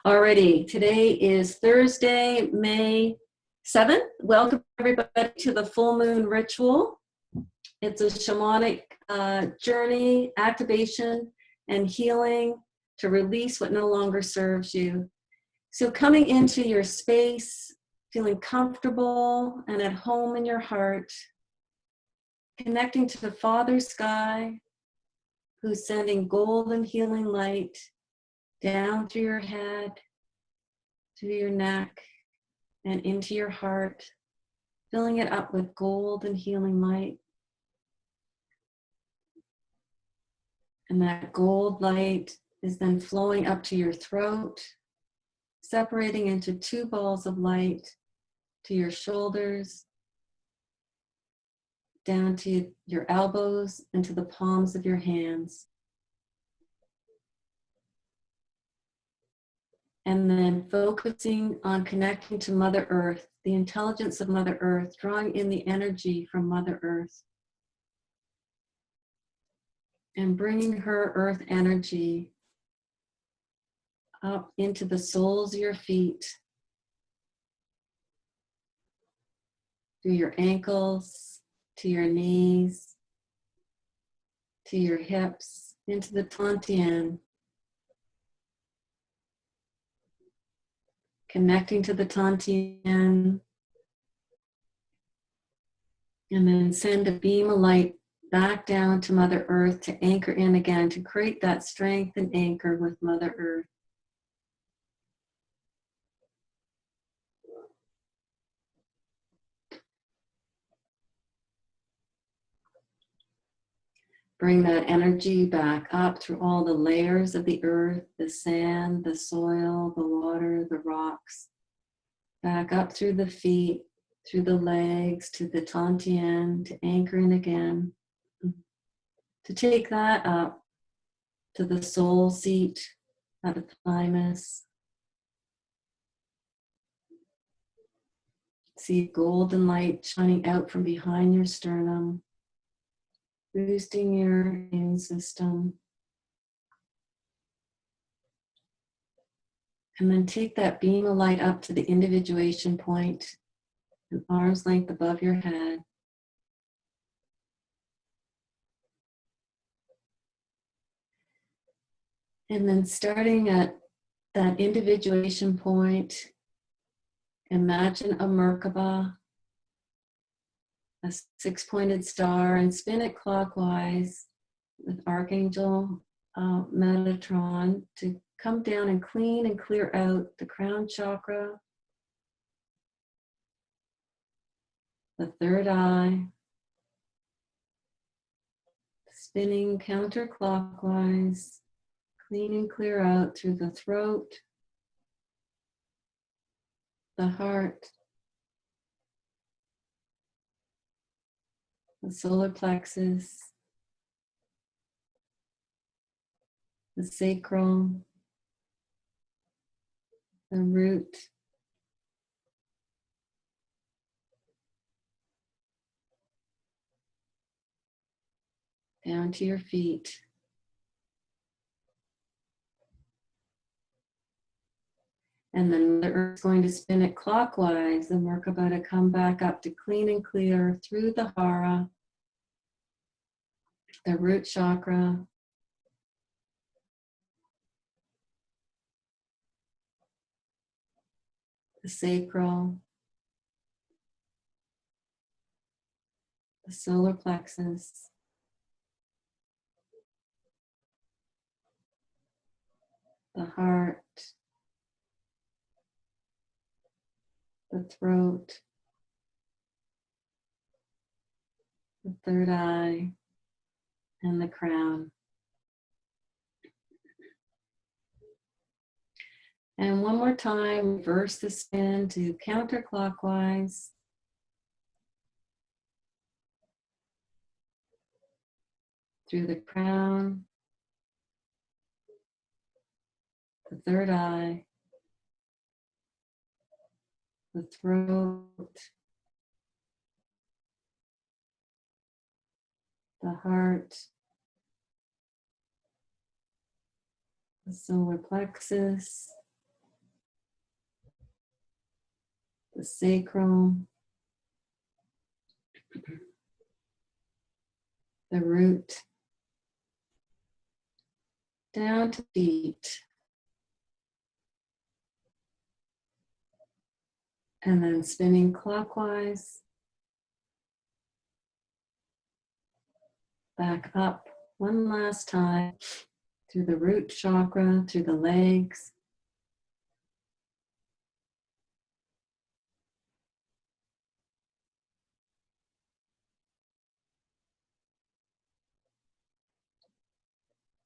Alrighty, today is Thursday, May 7th. Welcome everybody to the full moon ritual. It's a shamanic journey, activation, and healing to release what no longer serves you. So coming into your space, feeling comfortable and at home in your heart, connecting to the Father Sky, who's sending golden healing light down through your head, through your neck, and into your heart, filling it up with golden healing light. And that gold light is then flowing up to your throat, separating into two balls of light to your shoulders, down to your elbows, and to the palms of your hands. And then focusing on connecting to Mother Earth, the intelligence of Mother Earth, drawing in the energy from Mother Earth. And bringing her earth energy up into the soles of your feet, through your ankles, to your knees, to your hips, into the Tantien. Connecting to the Tantien, and then send a beam of light back down to Mother Earth to anchor in again, to create that strength and anchor with Mother Earth. Bring that energy back up through all the layers of the earth, the sand, the soil, the water, the rocks. Back up through the feet, through the legs, to the Tantien, to anchor in again. To take that up to the soul seat at the thymus. See golden light shining out from behind your sternum, boosting your immune system. And then take that beam of light up to the individuation point, an arm's length above your head. And then starting at that individuation point, imagine a Merkaba, a six-pointed star, and spin it clockwise with Archangel Metatron to come down and clean and clear out the crown chakra, the third eye, spinning counterclockwise, clean and clear out through the throat, the heart, the solar plexus, the sacral, the root, down to your feet. And then the Earth's going to spin it clockwise, and we're about to come back up to clean and clear through the hara, the root chakra, the sacral, the solar plexus, the heart, the throat, the third eye, and the crown. And one more time, reverse the spin to counterclockwise. Through the crown, the third eye, the throat, the heart, the solar plexus, the sacral, the root, down to feet, and then spinning clockwise, back up one last time through the root chakra, through the legs,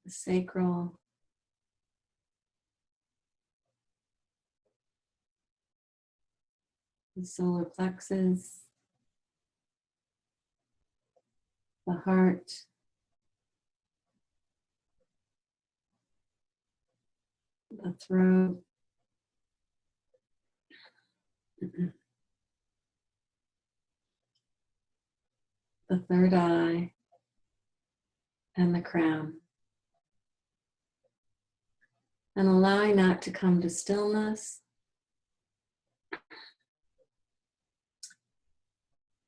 the sacral, the solar plexus, the heart, the throat, the third eye, and the crown. And allowing that to come to stillness.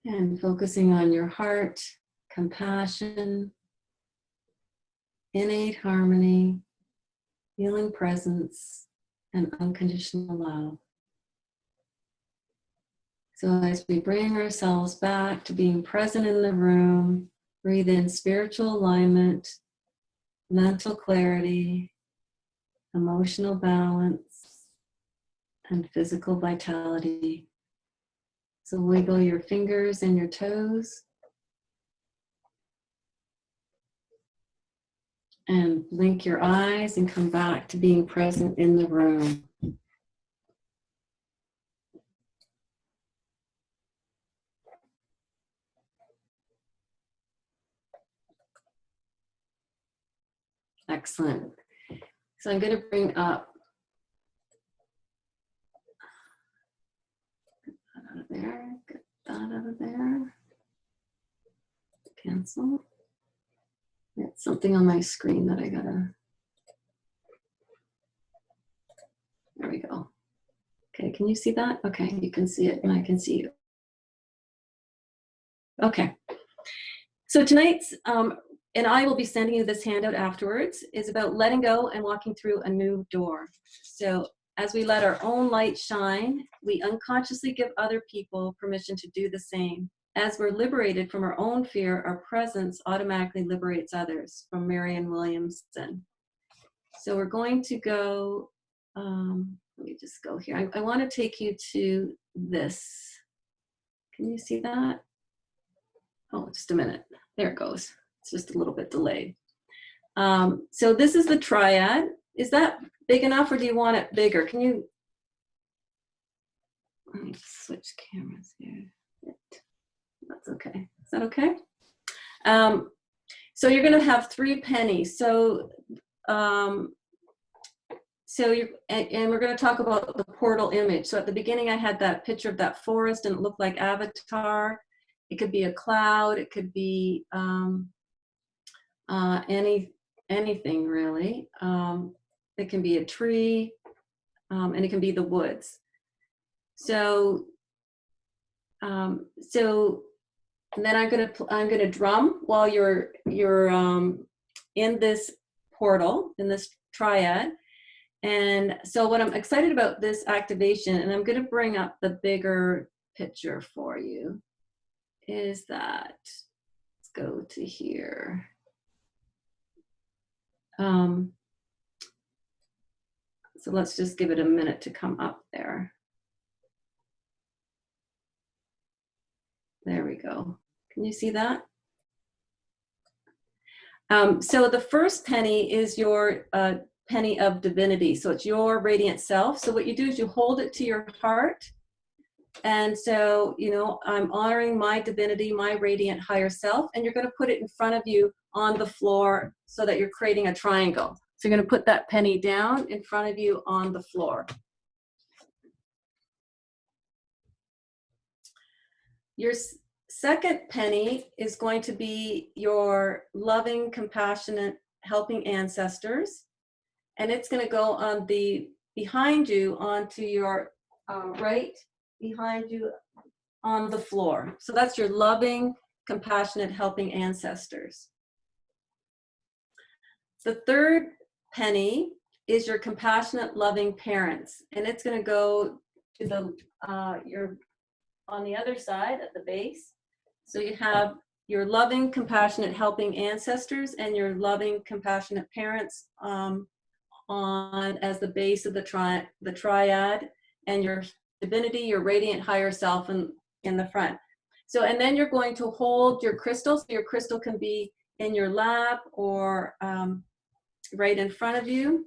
And focusing on your heart, compassion, innate harmony, healing presence, and unconditional love. So as we bring ourselves back to being present in the room, breathe in spiritual alignment, mental clarity, emotional balance, and physical vitality. So wiggle your fingers and your toes. And blink your eyes and come back to being present in the room. Excellent. So I'm going to bring up, get that out of there, get that out of there. Cancel. It's something on my screen that I gotta, there we go. Okay, can you see that? Okay, you can see it and I can see you. Okay, so tonight's, and I will be sending you this handout afterwards, is about letting go and walking through a new door. So as we let our own light shine, we unconsciously give other people permission to do the same. As we're liberated from our own fear, our presence automatically liberates others, from Marianne Williamson. So we're going to go, let me just go here. I want to take you to this. Can you see that? Oh, just a minute. There it goes. It's just a little bit delayed. So this is the triad. Is that big enough or do you want it bigger? Can you, let me switch cameras here. That's okay. Is that okay? So you're going to have 3 pennies. So, and we're going to talk about the portal image. So at the beginning, I had that picture of that forest and it looked like Avatar. It could be a cloud. It could be anything really. It can be a tree, and it can be the woods. So, and then I'm gonna drum while you're in this portal, in this triad. And so what I'm excited about this activation, and I'm gonna bring up the bigger picture for you, is that, let's go to here. So let's just give it a minute to come up there. There we go. Can you see that? So the first penny is your penny of divinity. So it's your radiant self. So what you do is you hold it to your heart. And so, you know, I'm honoring my divinity, my radiant higher self, and you're going to put it in front of you on the floor so that you're creating a triangle. So you're going to put that penny down in front of you on the floor. Your second penny is going to be your loving, compassionate, helping ancestors. and it's going to go on the behind you onto your right behind you on the floor. So that's your loving, compassionate, helping ancestors. The third penny is your compassionate, loving parents, and it's going to go to the your on the other side at the base. So you have your loving, compassionate, helping ancestors and your loving, compassionate parents on as the base of the triad, and your divinity, your radiant higher self in the front. So, and then you're going to hold your crystal. So your crystal can be in your lap or right in front of you.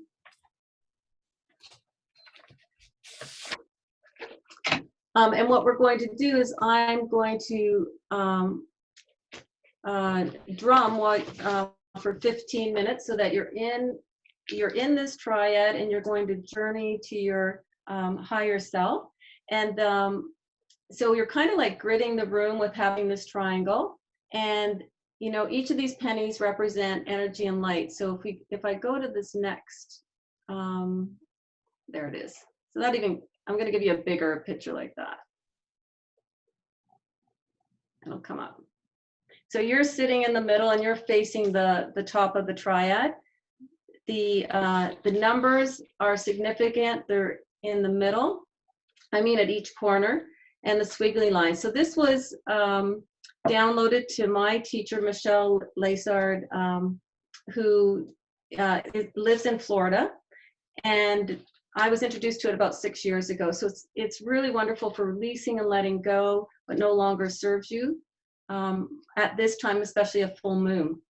And what we're going to do is I'm going to drum for 15 minutes so that you're in this triad and you're going to journey to your higher self. And so you're kind of like gridding the room with having this triangle. And you know, each of these pennies represent energy and light. So if I go to this next, there it is. So that even, I'm going to give you a bigger picture like that. It'll come up. So you're sitting in the middle and you're facing the top of the triad. The numbers are significant. They're in the middle. I mean at each corner, and the squiggly line. So this was downloaded to my teacher, Michelle Lazard, who lives in Florida. And I was introduced to it about 6 years ago. So it's really wonderful for releasing and letting go what no longer serves you at this time, especially a full moon.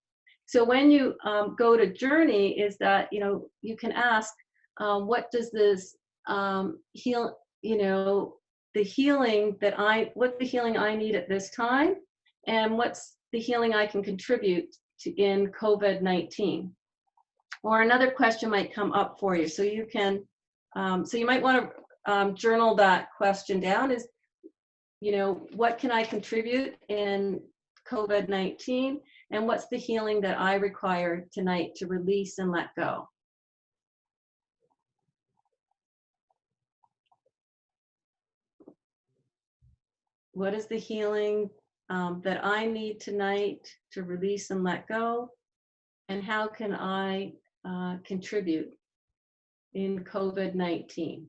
So when you go to journey, is that, you know, you can ask, what does this heal, you know, the healing what's the healing I need at this time? And what's the healing I can contribute to in COVID-19? Or another question might come up for you. So you can, so you might want to journal that question down is, you know, what can I contribute in COVID-19? And what's the healing that I require tonight to release and let go? What is the healing that I need tonight to release and let go? And how can I contribute in COVID-19?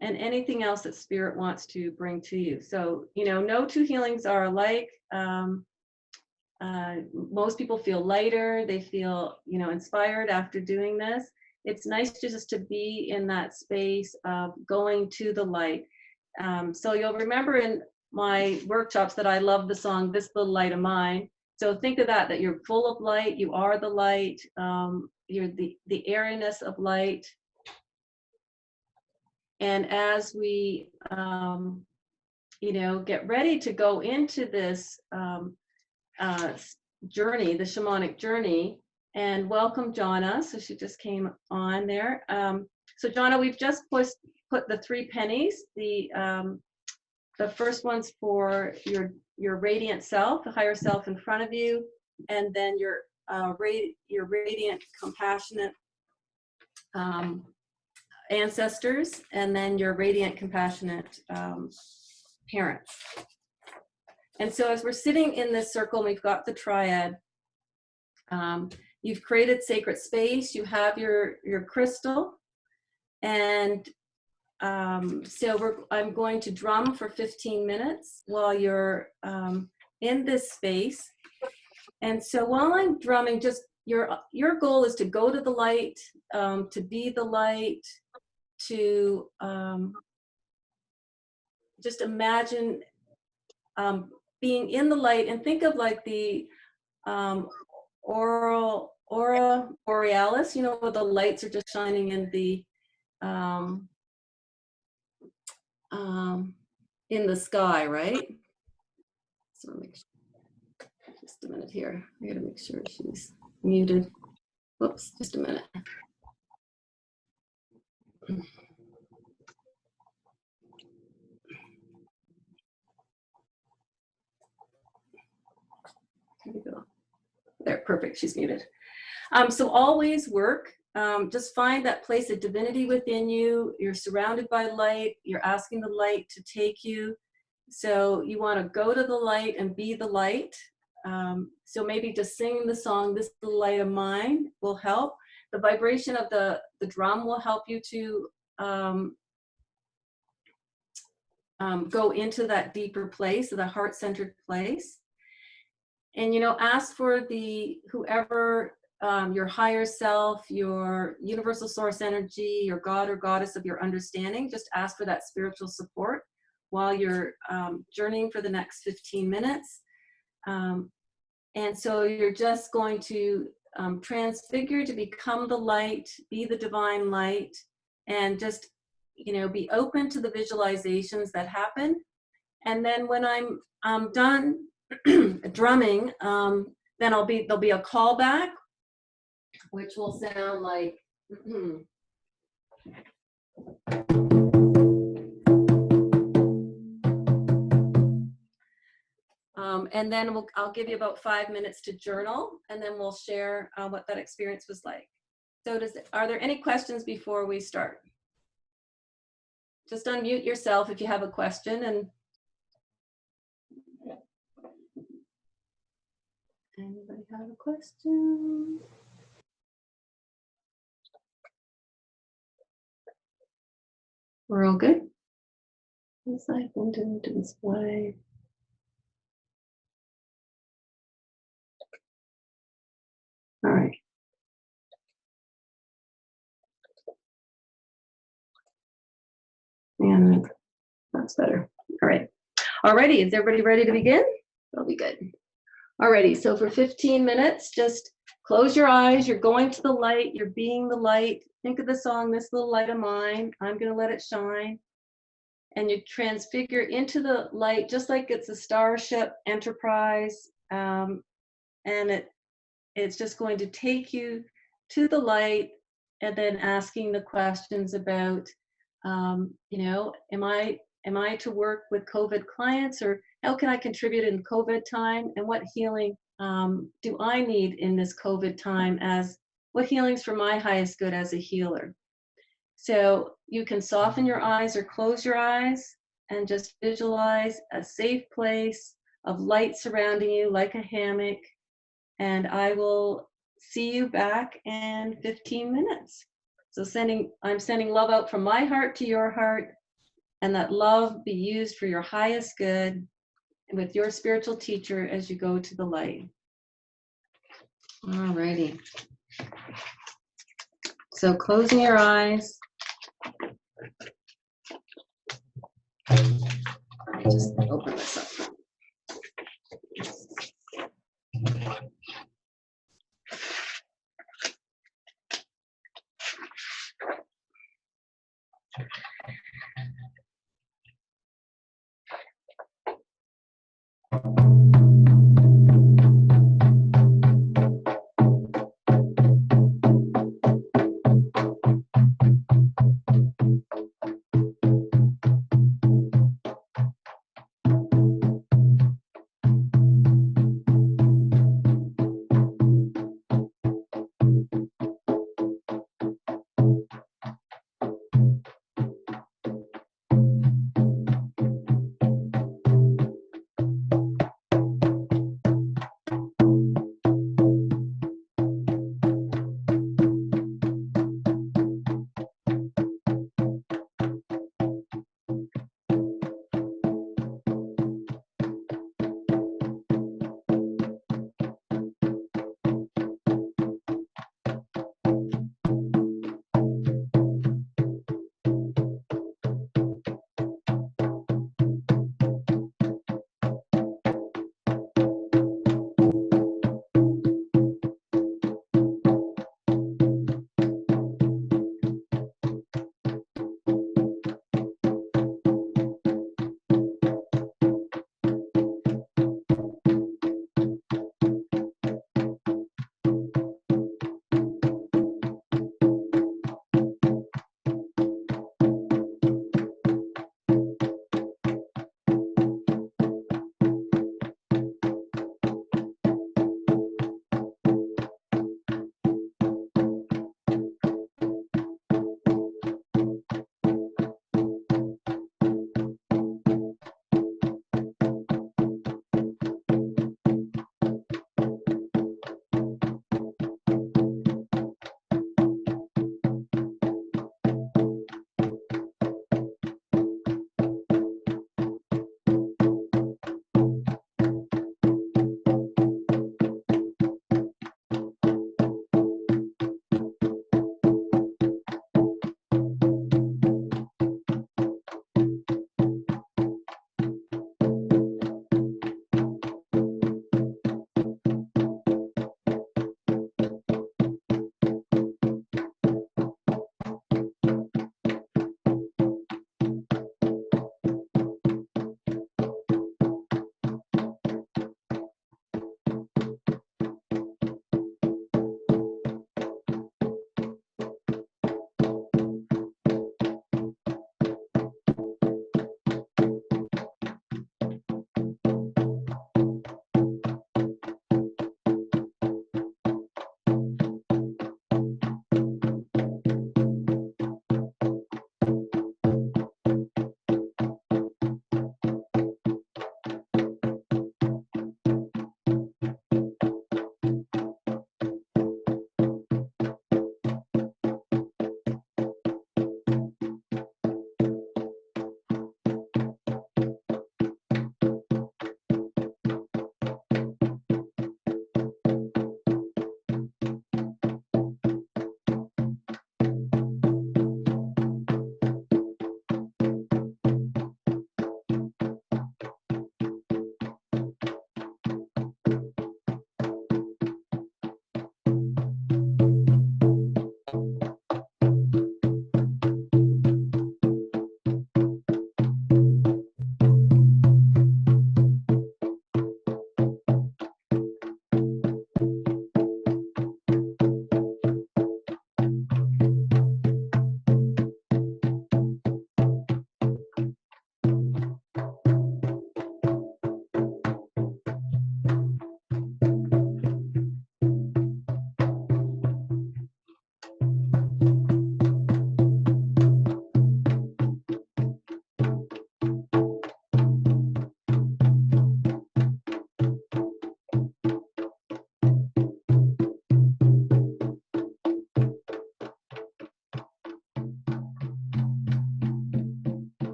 And anything else that Spirit wants to bring to you. So, you know, no two healings are alike. Most people feel lighter. They feel, you know, inspired after doing this. It's nice just to be in that space of going to the light. So you'll remember in my workshops that I love the song, This Little Light of Mine. So think of that you're full of light, you are the light, you're the airiness of light. And as we, you know, get ready to go into this journey, the shamanic journey, and welcome Jonna. So she just came on there. So Jonna, we've just put the 3 pennies. The first one's for your radiant self, the higher self in front of you, and then your radiant, compassionate ancestors, and then your radiant, compassionate parents. And so as we're sitting in this circle, we've got the triad. You've created sacred space. You have your crystal, and so I'm going to drum for 15 minutes while you're in this space. And so while I'm drumming, just your goal is to go to the light, to be the light, to just imagine being in the light, and think of like the aurora borealis, you know, where the lights are just shining in the sky, right? So make sure, just a minute here. I gotta make sure she's muted. Whoops, just a minute. perfect. She's muted. So always work. Just find that place of divinity within you. You're surrounded by light. You're asking the light to take you. So you want to go to the light and be the light. So maybe just singing the song, "This is the light of mine," will help. The vibration of the drum will help you to go into that deeper place, the heart-centered place. And, you know, ask for whoever, your higher self, your universal source energy, your God or goddess of your understanding, just ask for that spiritual support while you're journeying for the next 15 minutes. And so you're just going to transfigure to become the light, be the divine light, and just, you know, be open to the visualizations that happen. And then when I'm done drumming, then there'll be a callback, which will sound like. And then I'll give you about 5 minutes to journal, and then we'll share what that experience was like. So are there any questions before we start? Just unmute yourself if you have a question. And anybody have a question? We're all good? Inside window to display. All right. And that's better. All right. Alrighty, is everybody ready to begin? That'll be good. Alrighty, so for 15 minutes, just close your eyes. You're going to the light. You're being the light. Think of the song, "This Little Light of Mine." I'm going to let it shine. And you transfigure into the light, just like it's a Starship Enterprise. And it's just going to take you to the light, and then asking the questions about, you know, am I to work with COVID clients, or how can I contribute in COVID time, and what healing do I need in this COVID time, what healings for my highest good as a healer. So you can soften your eyes or close your eyes and just visualize a safe place of light surrounding you like a hammock. And I will see you back in 15 minutes. So I'm sending love out from my heart to your heart, and that love be used for your highest good with your spiritual teacher as you go to the light. All righty. So closing your eyes. Let me just open this up.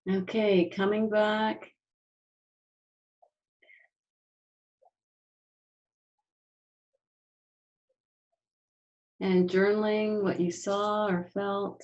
Okay, coming back. And journaling what you saw or felt.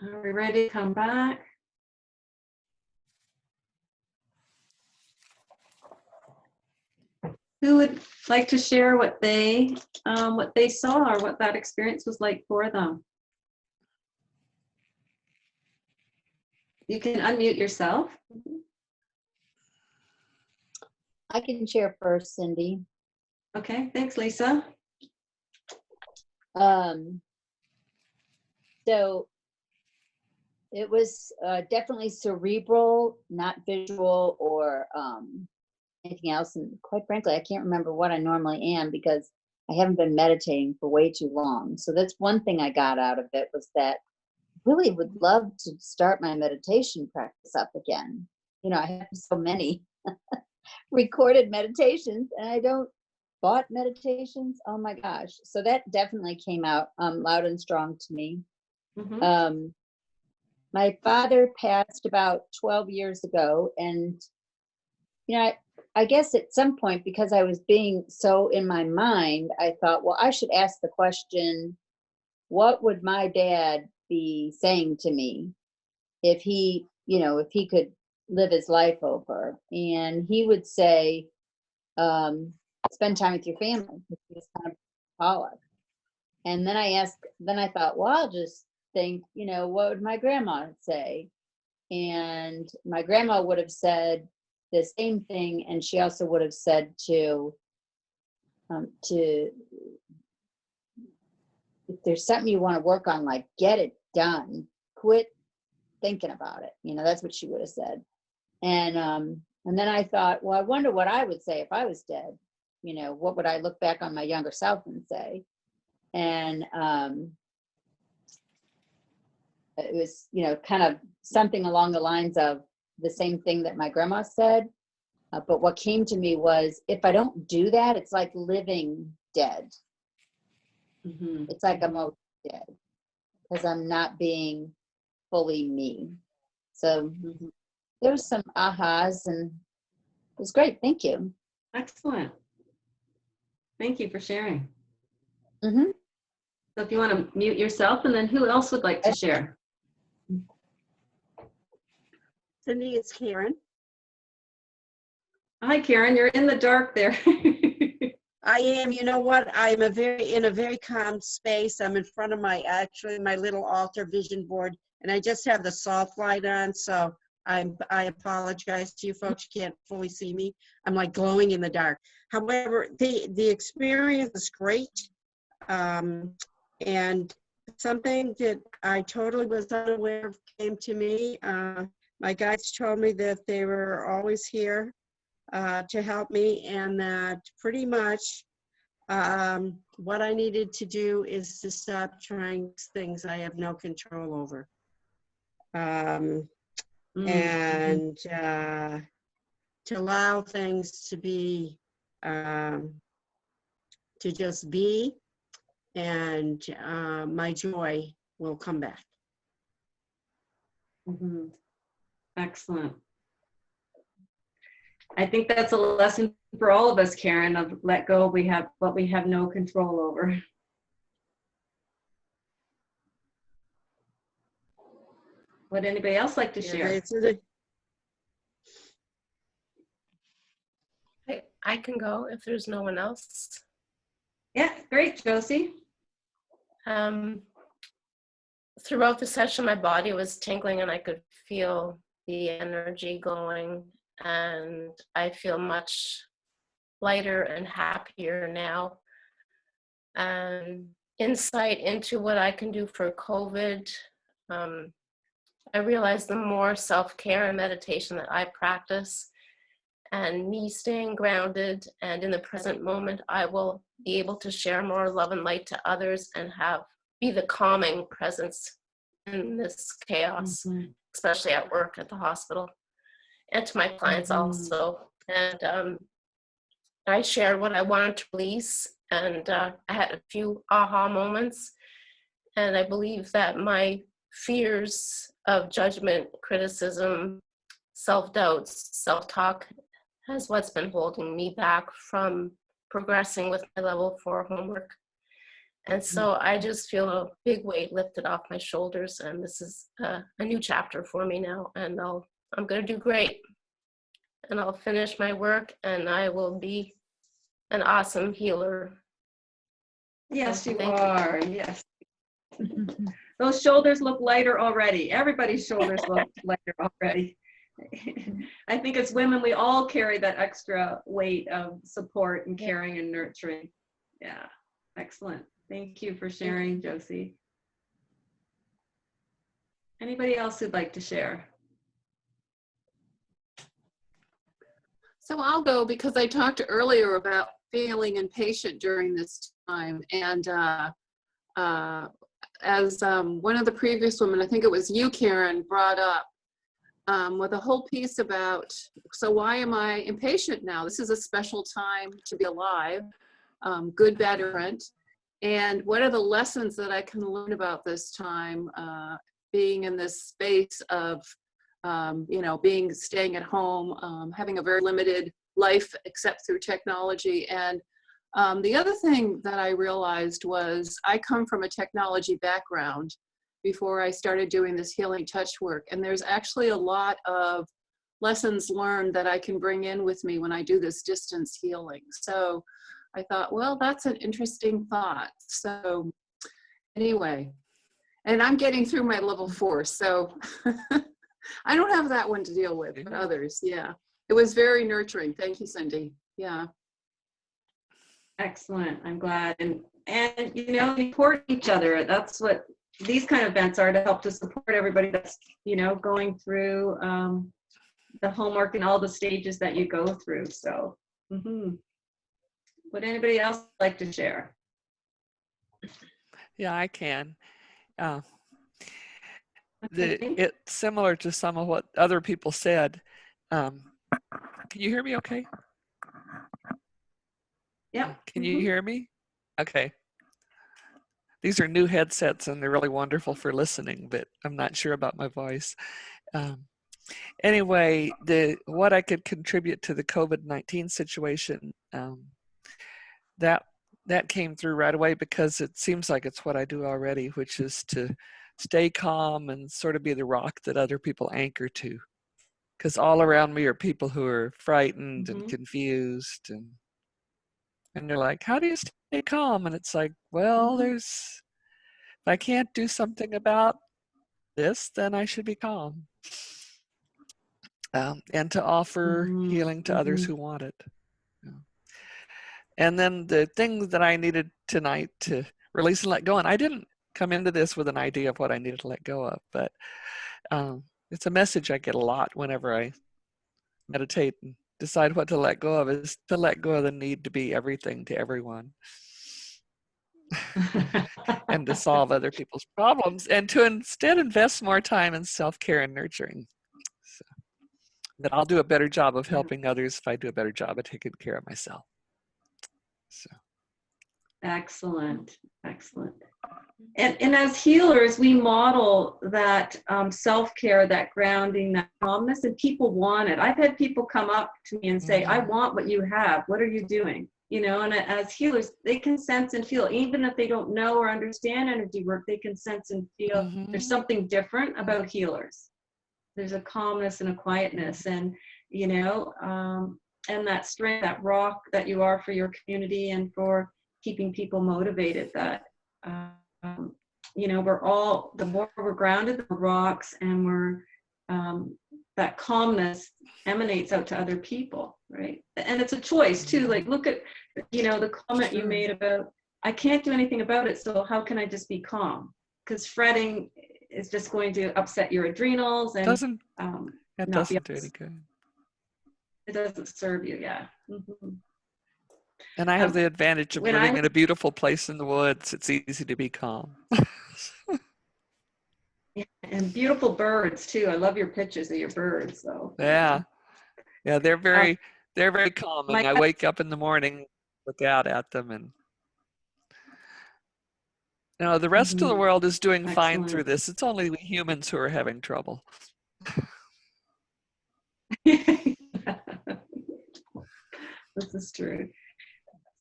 Are we ready to come back? Who would like to share what they saw or what that experience was like for them? You can unmute yourself. I can share first, Cindy. Okay, thanks, Lisa. So it was definitely cerebral, not visual or anything else. And quite frankly, I can't remember what I normally am because I haven't been meditating for way too long. So that's one thing I got out of it, was that I really would love to start my meditation practice up again. You know, I have so many recorded meditations and I don't bought meditations. Oh my gosh. So that definitely came out loud and strong to me. Mm-hmm. My father passed about 12 years ago, and you know, I guess at some point, because I was being so in my mind, I thought, well, I should ask the question, what would my dad be saying to me if he, if he could live his life over? And he would say, spend time with your family. He was kind of alcoholic. And then I thought, well, I'll just think, what would my grandma say? And my grandma would have said the same thing. And she also would have said to if there's something you want to work on, like, get it done, quit thinking about it. That's what she would have said. And then I thought, well, I wonder what I would say if I was dead. What would I look back on my younger self and say? And it was, kind of something along the lines of the same thing that my grandma said. But what came to me was, if I don't do that, it's like living dead. Mm-hmm. It's like I'm always dead because I'm not being fully me. So there was some ahas, and it was great. Thank you. Excellent. Thank you for sharing. Mm-hmm. So if you want to mute yourself, and then who else would like to share? Cindy, it's Karen. Hi, Karen. You're in the dark there. I am. You know what? I'm in a very calm space. I'm in front of my little altar vision board, and I just have the soft light on. So I apologize to you folks. You can't fully see me. I'm like glowing in the dark. However, the experience is great, and something that I totally was unaware of came to me. My guides told me that they were always here to help me, and that pretty much what I needed to do is to stop trying things I have no control over. And to allow things to be, to just be, and my joy will come back. Mhm. Excellent. I think that's a lesson for all of us, Karen, of let go we have what we have no control over. Would anybody else like to share? I can go if there's no one else. Yeah, great, Josie. Throughout the session, my body was tingling and I could feel the energy going, and I feel much lighter and happier now. Insight into what I can do for COVID. I realize the more self-care and meditation that I practice, and me staying grounded and in the present moment, I will be able to share more love and light to others and be the calming presence in this chaos, especially at work, at the hospital, and to my clients also. And I shared what I wanted to release, and I had a few aha moments. And I believe that my fears of judgment, criticism, self-doubts, self-talk is what's been holding me back from progressing with my level 4 homework. And so I just feel a big weight lifted off my shoulders, and this is a new chapter for me now, and I'm going to do great. And I'll finish my work, and I will be an awesome healer. Yes, you Thank are. Yes. Those shoulders look lighter already. Everybody's shoulders look lighter already. I think as women, we all carry that extra weight of support and caring and nurturing. Yeah, excellent. Thank you for sharing, Josie. Anybody else who'd like to share? So I'll go because I talked earlier about feeling impatient during this time. And as one of the previous women, I think it was you, Karen, brought up with a whole piece about, so why am I impatient now? This is a special time to be alive, good, bad, or different. And what are the lessons that I can learn about this time, being in this space of, staying at home, having a very limited life except through technology. And the other thing that I realized was I come from a technology background before I started doing this healing touch work. And there's actually a lot of lessons learned that I can bring in with me when I do this distance healing. So I thought, well, that's an interesting thought. So anyway, and I'm getting through my level 4. So I don't have that one to deal with, but others, yeah. It was very nurturing. Thank you, Cindy. Yeah. Excellent. I'm glad. And support each other. That's what these kind of events are, to help to support everybody that's, going through the homework and all the stages that you go through. So, would anybody else like to share? Yeah, I can. It's similar to some of what other people said. Can you hear me okay? Yeah. Can you hear me? Okay. These are new headsets and they're really wonderful for listening, but I'm not sure about my voice. Anyway, what I could contribute to the COVID-19 situation, that came through right away, because it seems like it's what I do already, which is to stay calm and sort of be the rock that other people anchor to. Because all around me are people who are frightened and confused, and they're like, how do you stay calm? And it's like, well, if I can't do something about this, then I should be calm. And to offer healing to others who want it. And then the things that I needed tonight to release and let go, and I didn't come into this with an idea of what I needed to let go of, but it's a message I get a lot whenever I meditate and decide what to let go of, is to let go of the need to be everything to everyone. And to solve other people's problems, and to instead invest more time in self-care and nurturing. So that I'll do a better job of helping others if I do a better job of taking care of myself. So Excellent, excellent. And as healers, we model that self-care, that grounding, that calmness, and people want it. I've had people come up to me and say, I want what you have. What are you doing? You know, and as healers, they can sense and feel, even if they don't know or understand energy work, they can sense and feel there's something different about healers. There's a calmness and a quietness, and, you know, and that strength, that rock that you are for your community and for keeping people motivated. That, you know, we're all, the more we're grounded, the rocks, and we're, that calmness emanates out to other people, right? And it's a choice too. Like, look at, you know, the comment you made about, I can't do anything about it, so how can I just be calm? Because fretting is just going to upset your adrenals and That not doesn't be do any good. It doesn't serve you, yeah. And I have the advantage of when living I in a beautiful place in the woods. It's easy to be calm. And beautiful birds too. I love your pictures of your birds, though. Yeah. Yeah, they're very calming. I wake up in the morning, look out at them, and you know, the rest of the world is doing fine through this. It's only we humans who are having trouble. This is true.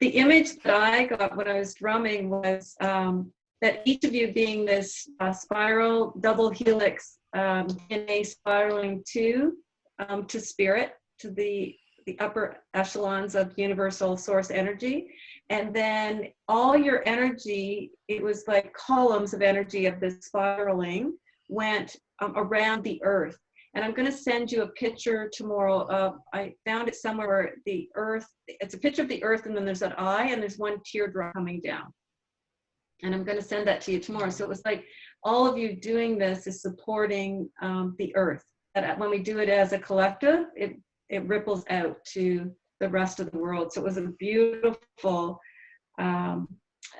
The image that I got when I was drumming was that each of you being this spiral, double helix DNA spiraling to spirit, to the upper echelons of universal source energy. And then all your energy, it was like columns of energy of this spiraling went around the earth. And I'm going to send you a picture tomorrow of, I found it somewhere where the earth, it's a picture of the earth, and then there's an eye and there's one teardrop coming down. And I'm going to send that to you tomorrow. So it was like all of you doing this is supporting the earth. And when we do it as a collective, it ripples out to the rest of the world. So it was a beautiful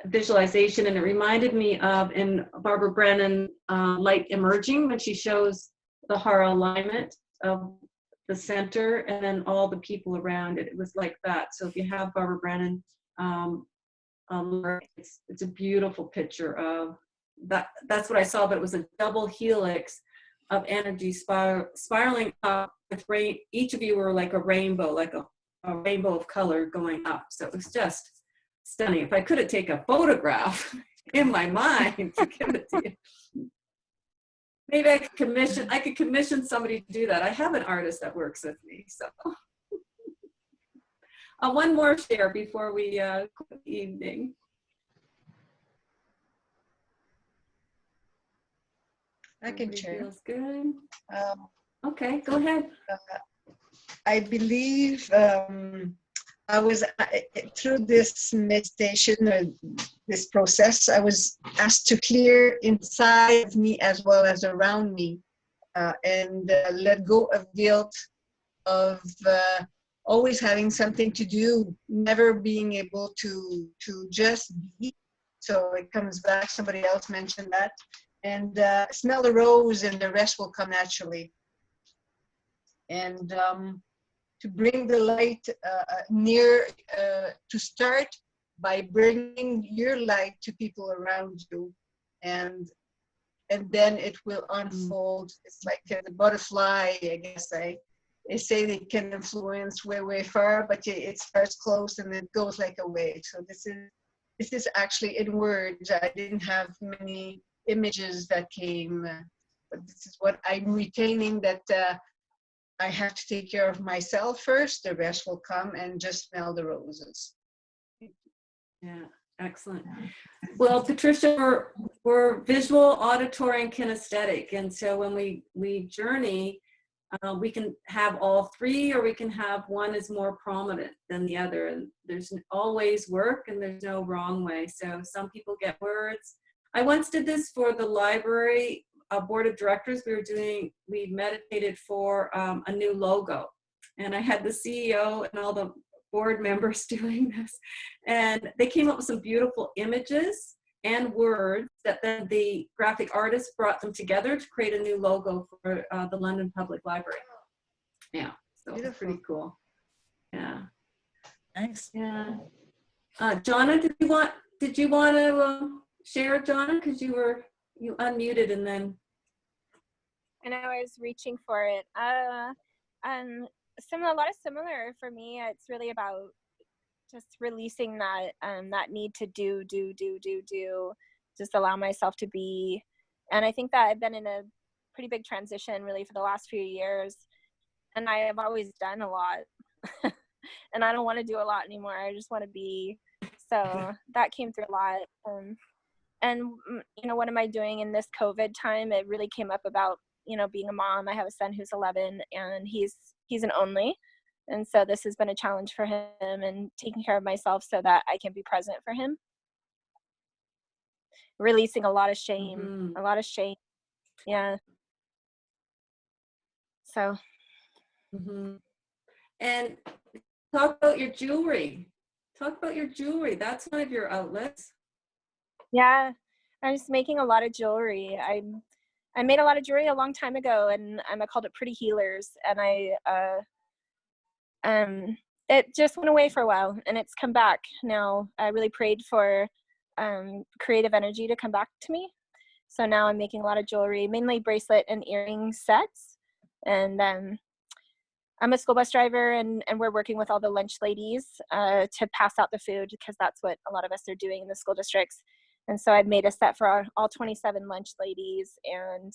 visualization, and it reminded me of in Barbara Brennan, Light Emerging, when she shows the Hara alignment of the center and then all the people around it. It was like that. So if you have Barbara Brennan, it's a beautiful picture of that. That's what I saw, but it was a double helix of energy spiraling up with each of you were like a rainbow, like a rainbow of color going up. So it was just stunning. If I could have taken a photograph in my mind to give it to you. Maybe I could commission somebody to do that. I have an artist that works with me. So one more share before we quit the evening. I can share. Feels good. Okay, go ahead. I believe I was through this meditation or this process, I was asked to clear inside of me as well as around me, and let go of guilt, of always having something to do, never being able to just be. So it comes back, somebody else mentioned that. And smell the rose and the rest will come naturally. And to bring the light near, to start by bringing your light to people around you, and then it will unfold. It's like the butterfly, I guess. They say they can influence way far, but it starts close and it goes like a wave. So this is actually in words. I didn't have many images that came, but this is what I'm retaining, that I have to take care of myself first, the rest will come, and just smell the roses. Yeah, excellent. Well, Patricia, we're visual, auditory, and kinesthetic. And so when we journey, we can have all three, or we can have one is more prominent than the other. And there's always work and there's no wrong way. So some people get words. I once did this for the library board of directors. We meditated for a new logo, and I had the CEO and all the board members doing this, and they came up with some beautiful images and words that then the graphic artist brought them together to create a new logo for the London Public Library. Yeah, so it's pretty cool. Yeah. Nice. Yeah. Jonna, did you want did you want to share, Donna? Because you unmuted and then. And I was reaching for it. A lot of similar for me. It's really about just releasing that that need to do, just allow myself to be. And I think that I've been in a pretty big transition really for the last few years, and I have always done a lot. And I don't want to do a lot anymore. I just want to be. So that came through a lot. And you know, what am I doing in this COVID time? It really came up about, you know, being a mom. I have a son who's 11, and he's an only. And so this has been a challenge for him, and taking care of myself so that I can be present for him. Releasing a lot of shame, a lot of shame. Yeah. So. And talk about your jewelry. That's one of your outlets. Yeah, I'm just making a lot of jewelry. I made a lot of jewelry a long time ago, and I called it Pretty Healers, and it just went away for a while, and it's come back now. I really prayed for creative energy to come back to me, so now I'm making a lot of jewelry, mainly bracelet and earring sets. And I'm a school bus driver, and we're working with all the lunch ladies to pass out the food, because that's what a lot of us are doing in the school districts. And so I've made a set for all 27 lunch ladies, and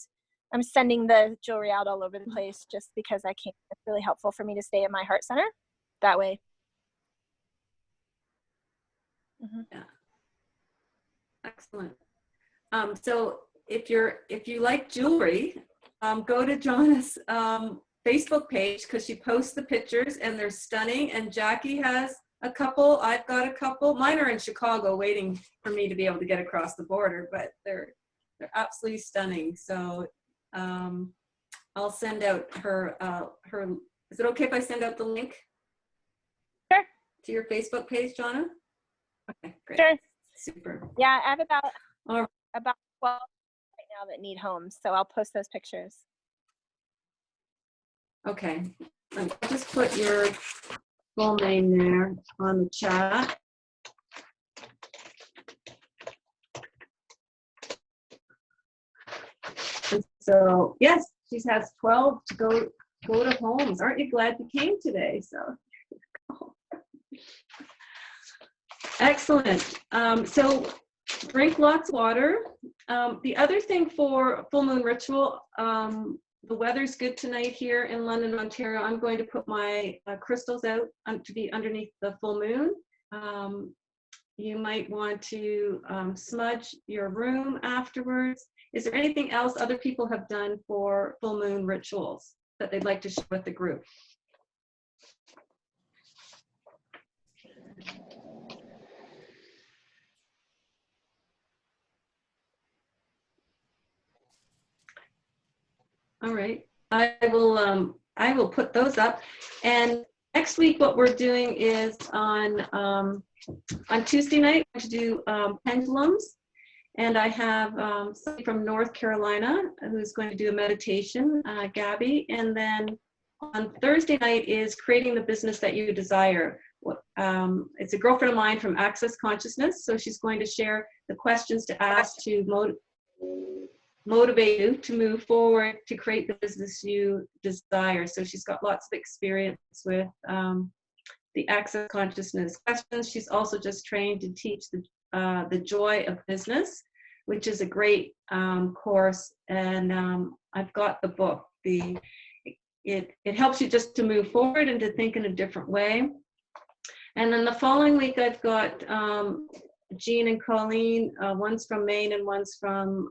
I'm sending the jewelry out all over the place just because I can't. It's really helpful for me to stay in my heart center that way. Yeah. Excellent. So if you like jewelry, go to Jonna's Facebook page, because she posts the pictures and they're stunning. And Jackie has a couple. I've got a couple. Mine are in Chicago waiting for me to be able to get across the border, but they're absolutely stunning. So I'll send out her is it okay if I send out the link? Sure. To your Facebook page, Jonna? Okay, great. Sure. Super. Yeah, I have about All right. about 12 right now that need homes, so I'll post those pictures. Okay, I'll just put your full name there on the chat. And so, yes, she has 12 to go to homes. Aren't you glad you came today? So, excellent. So, drink lots of water. The other thing for full moon ritual, the weather's good tonight here in London, Ontario. I'm going to put my crystals out to be underneath the full moon. You might want to smudge your room afterwards. Is there anything else other people have done for full moon rituals that they'd like to share with the group? All right, I will put those up. And next week, what we're doing is on Tuesday night, we're going to do pendulums. And I have somebody from North Carolina who's going to do a meditation, Gabby. And then on Thursday night is creating the business that you desire. It's a girlfriend of mine from Access Consciousness. So she's going to share the questions to ask to motivate you to move forward to create the business you desire. So she's got lots of experience with the Access Consciousness questions. She's also just trained to teach the Joy of Business, which is a great course. And I've got the book. It helps you just to move forward and to think in a different way. And then the following week, I've got Jean and Colleen, one's from Maine and one's from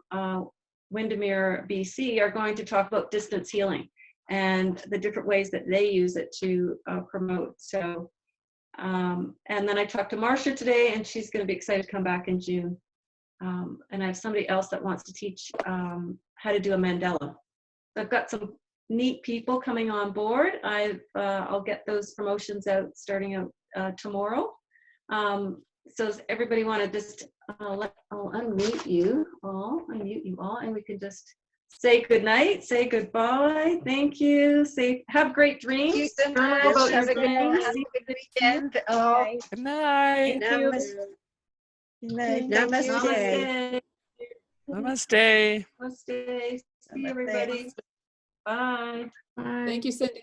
Windermere, BC, are going to talk about distance healing and the different ways that they use it to promote. So, and then I talked to Marcia today, and she's going to be excited to come back in June. And I have somebody else that wants to teach how to do a mandala. So I've got some neat people coming on board. I'll get those promotions out starting out tomorrow. So does everybody want to just I'll unmute you all, and we can just say good night, say goodbye, thank you, have great dreams. Thank you so much. Have a good weekend. Good night. Thank you. Good night. Thank you. Namaste. Namaste. Namaste. Namaste. See Namaste. everybody. Bye. Thank you, Cindy.